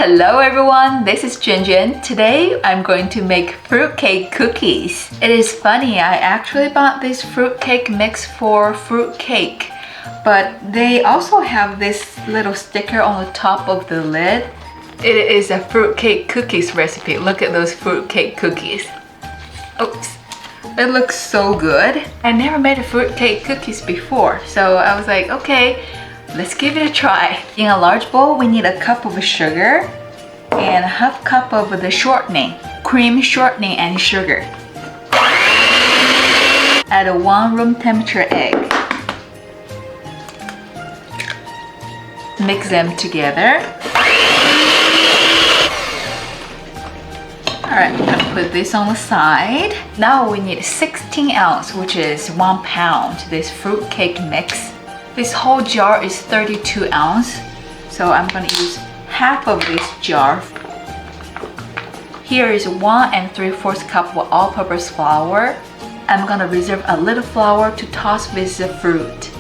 Hello everyone, this is Junjun. Today I'm going to make fruitcake cookies. It is funny, I actually bought this fruitcake mix for fruitcake, but they also have this little sticker on the top of the lid. It is a fruitcake cookies recipe. Look at those fruitcake cookies. Oops. It looks so good. I never made a fruitcake cookies before, so I was like, okay, let's give it a try. In a large bowl, we need a cup of sugar and a half cup of the shortening, cream shortening and sugar. Add a 1 room temperature egg. Mix them together. Alright, I'm gonna put this on the side. Now we need 16 ounce, which is 1 pound, this fruitcake mix. This whole jar is 32 ounce, so I'm gonna use half of this jar. Here is 1 3/4 cup of all-purpose flour. I'm gonna reserve a little flour to toss with the fruit.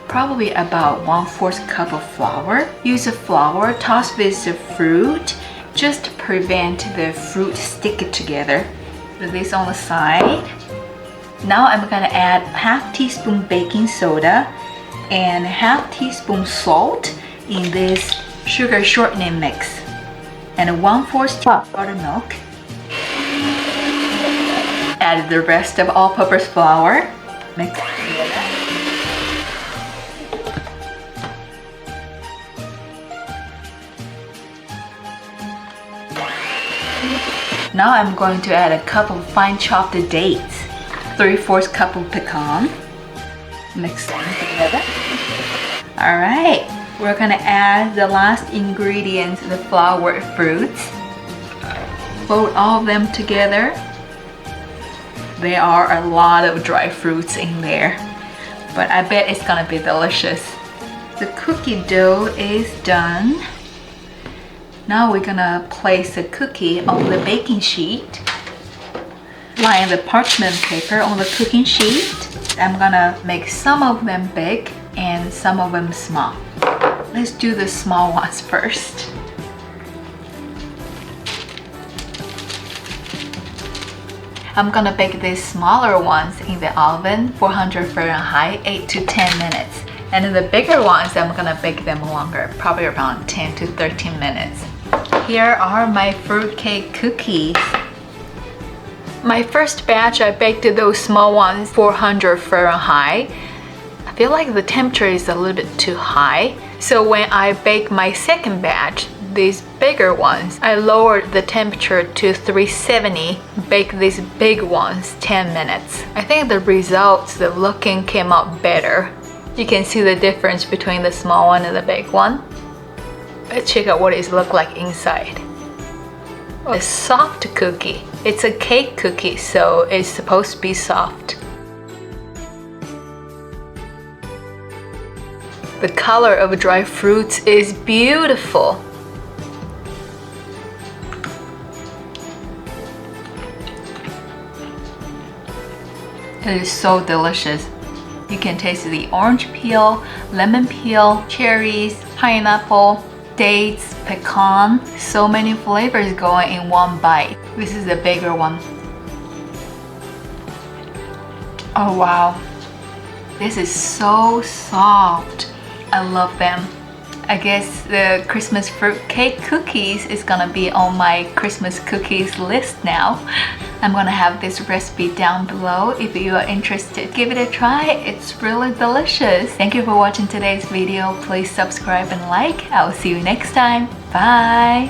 Probably about 1/4 cup of flour. Use the flour, toss with the fruit, just to prevent the fruit stick together. Put this on the side. Now I'm gonna add half teaspoon baking soda and half teaspoon salt in this sugar shortening mix, and 1/4 cup buttermilk. Add the rest of all-purpose flour. Mix it together. Now I'm going to add a cup of fine chopped dates, 3/4 cup of pecan. Mix them together. Alright, we're gonna add the last ingredients, the flour fruits. Fold all of them together. There are a lot of dry fruits in there, but I bet it's gonna be delicious. The cookie dough is done. Now we're gonna place the cookie on the baking sheet. Line the parchment paper on the cooking sheet. I'm gonna make some of them big and some of them small. Let's do the small ones first. I'm gonna bake these smaller ones in the oven, 400 Fahrenheit, 8 to 10 minutes. And then the bigger ones, I'm gonna bake them longer, probably around 10 to 13 minutes. Here are my fruitcake cookies. My first batch, I baked those small ones, 400 Fahrenheit. I feel like the temperature is a little bit too high. So when I bake my second batch, these bigger ones, I lowered the temperature to 370, bake these big ones 10 minutes. I think the results, the looking came out better. You can see the difference between the small one and the big one. Let's check out what it looks like inside. A soft cookie. It's a cake cookie, so it's supposed to be soft. The color of dry fruits is beautiful. It is so delicious. You can taste the orange peel, lemon peel, cherries, pineapple, dates, pecan. So many flavors going in one bite. This is the bigger one. Oh wow. This is so soft. I love them. I guess the Christmas fruitcake cookies is gonna be on my Christmas cookies list now. I'm gonna have this recipe down below if you are interested. Give it a try, it's really delicious. Thank you for watching today's video. Please subscribe and like. I'll see you next time. Bye!